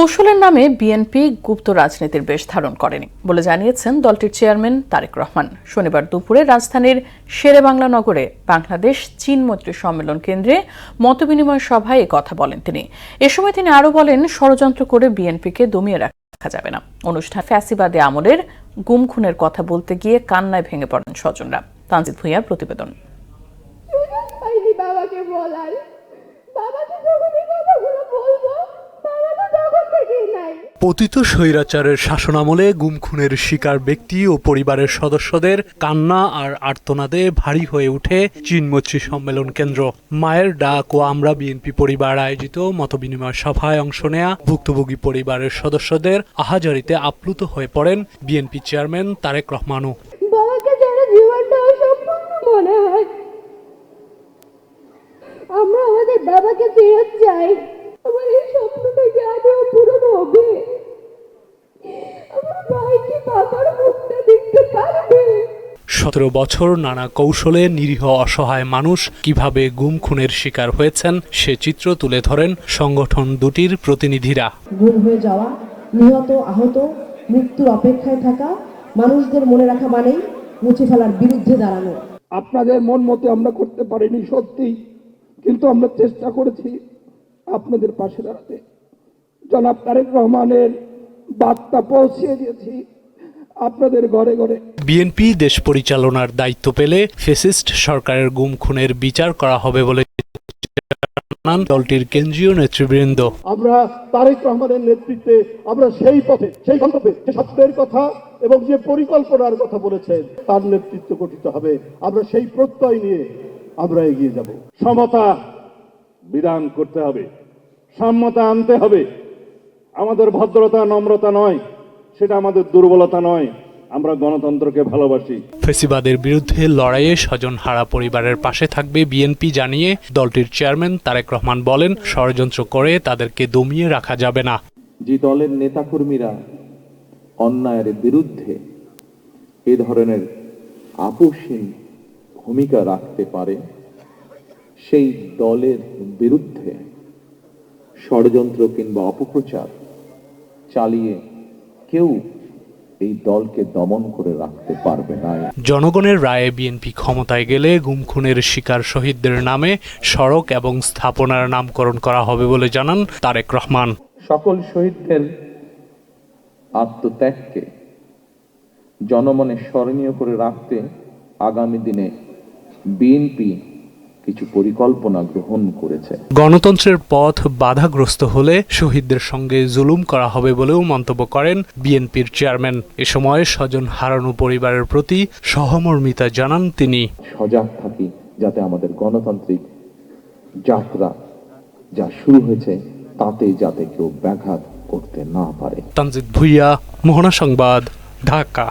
কৌশলের নামে বিএনপি গুপ্ত রাজনীতির বেশ ধারণ করেনি বলে জানিয়েছেন দলটির চেয়ারম্যান তারেক রহমান। শনিবার দুপুরে রাজধানীর শেরেবাংলা নগরে বাংলাদেশ চীন মৈত্রী সম্মেলন কেন্দ্রে মতবিনিময় সভায় এ কথা বলেন তিনি। এ সময় তিনি আরও বলেন, ষড়যন্ত্র করে বিএনপিকে দমিয়ে রাখা যাবে না। অনুষ্ঠান ফ্যাসিবাদী আমলের গুম খুনের কথা বলতে গিয়ে কান্নায় ভেঙে পড়েন স্বজনরা। তানজিদ ভুঁইয়ার প্রতিবেদন। পতিত স্বৈরাচারের শাসনামলে গুম খুনের শিকার ব্যক্তি ও পরিবারের সদস্যদের কান্না আর আর্তনাদে ভারী হয়ে ওঠে চীন মৈত্রী সম্মেলন কেন্দ্র। মায়ের ডাক ও আমরা বিএনপি পরিবার আয়োজিত মতবিনিময় সভায় অংশ নেয়া ভুক্তভোগী পরিবারের সদস্যদের আহাজারিতে আপ্লুত হয়ে পড়েন বিএনপি চেয়ারম্যান তারেক রহমানও। আমরা আমাদের বাবাকে ফেরত চাই। আমার এই স্বপ্নটাকে আজও পূরণ হবে। আমার ভাইকে বাবার মুখটা দেখতে পারবে। 17 বছর নানা কৌশলে নিরীহ অসহায় মানুষ কিভাবে গুম খুনের শিকার হয়েছেন সে চিত্র তুলে ধরেন সংগঠন দুটির প্রতিনিধিরা। গুম হয়ে যাওয়া, নিহত, আহত, মৃত্যুর অপেক্ষায় থাকা মানুষদের মনে রাখা মানেই মুছে ফেলার বিরুদ্ধে দাঁড়ানো। আপনাদের মন মতো আমরা করতে পারিনি সত্যি, কিন্তু আমরা চেষ্টা করেছি আপনাদের পাশে দাঁড়াতে। জনাব তারেক রহমানের বার্তা পৌঁছে দিয়েছি আপনাদের ঘরে ঘরে। বিএনপি দেশ পরিচালনার দায়িত্ব পেলে ফ্যাসিস্ট সরকারের গুম খুনের বিচার করা হবে বলে জানান দলটির কেন্দ্রীয় নেতৃবৃন্দ। আমরা তারেক রহমানের নেতৃত্বে আমরা সেই পথে, সেই গন্তব্যে, যে স্বপ্নের কথা এবং যে পরিকল্পনার কথা বলেছেন তার নেতৃত্ব গঠিত হবে। আমরা সেই প্রত্যয় নিয়ে আমরা এগিয়ে যাব। সমতা বিধান করতে হবে, সাম্যতা আনতে হবে। আমাদের ভদ্রতা নম্রতা নয়, সেটা আমাদের দুর্বলতা নয়। আমরা গণতন্ত্রকে ভালোবাসি। ফ্যাসিবাদের বিরুদ্ধে লড়াইয়ে স্বজনহারা পরিবারের পাশে থাকবে বিএনপি জানিয়ে দলটির চেয়ারম্যান তারেক রহমান বলেন, ষড়যন্ত্র করে তাদেরকে দমিয়ে রাখা যাবে না। যে দলের নেতাকর্মীরা অন্যায়ের বিরুদ্ধে এ ধরনের আপোষহীন ভূমিকা রাখতে পারে, সেই দলের বিরুদ্ধে ষড়যন্ত্র কিংবা অপপ্রচার চালিয়ে কেউ এই দলকে দমন করে রাখতে পারবে না। জনগণের রায়ে বিএনপি ক্ষমতায় গেলে গুম খুনের শিকার শহীদদের নামে সড়ক এবং স্থাপনার নামকরণ করা হবে বলে জানান তারেক রহমান। সকল শহীদদের আত্মত্যাগকে জনমনে স্মরণীয় করে রাখতে আগামী দিনে বিএনপি কিছু পরিকল্পনা গ্রহণ করেছে। গণতন্ত্রের পথ বাধাগ্রস্ত হলে শহীদদের সঙ্গে জুলুম করা হবে বলেও মন্তব্য করেন বিএনপির চেয়ারম্যান। এ সময় স্বজন হারানো পরিবারের প্রতি সহমর্মিতা জানান তিনি। সজাগ থাকি যাতে আমাদের গণতান্ত্রিক যাত্রা যা শুরু হয়েছে তাতে যাতে কেউ ব্যাঘাত করতে না পারে। তানজিদ ভুঁইয়া, মোহনা সংবাদ, ঢাকা।